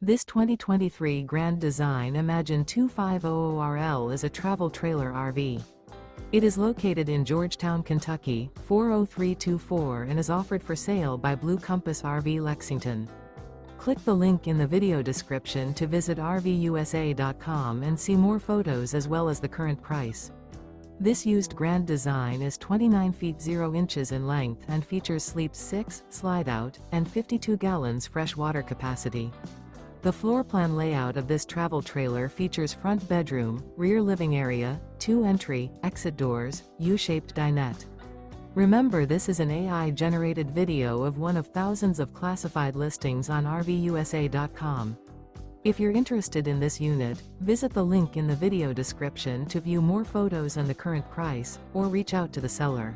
This 2023 Grand Design Imagine 2500RL is a travel trailer RV. It is located in Georgetown, Kentucky, 40324 and is offered for sale by Blue Compass RV Lexington. Click the link in the video description to visit RVUSA.com and see more photos as well as the current price. This used Grand Design is 29 feet 0 inches in length and features sleeps 6, slide-out, and 52 gallons fresh water capacity. The floor plan layout of this travel trailer features front bedroom, rear living area, 2 entry, exit doors, U-shaped dinette. Remember, this is an AI-generated video of one of thousands of classified listings on RVUSA.com. If you're interested in this unit, visit the link in the video description to view more photos and the current price, or reach out to the seller.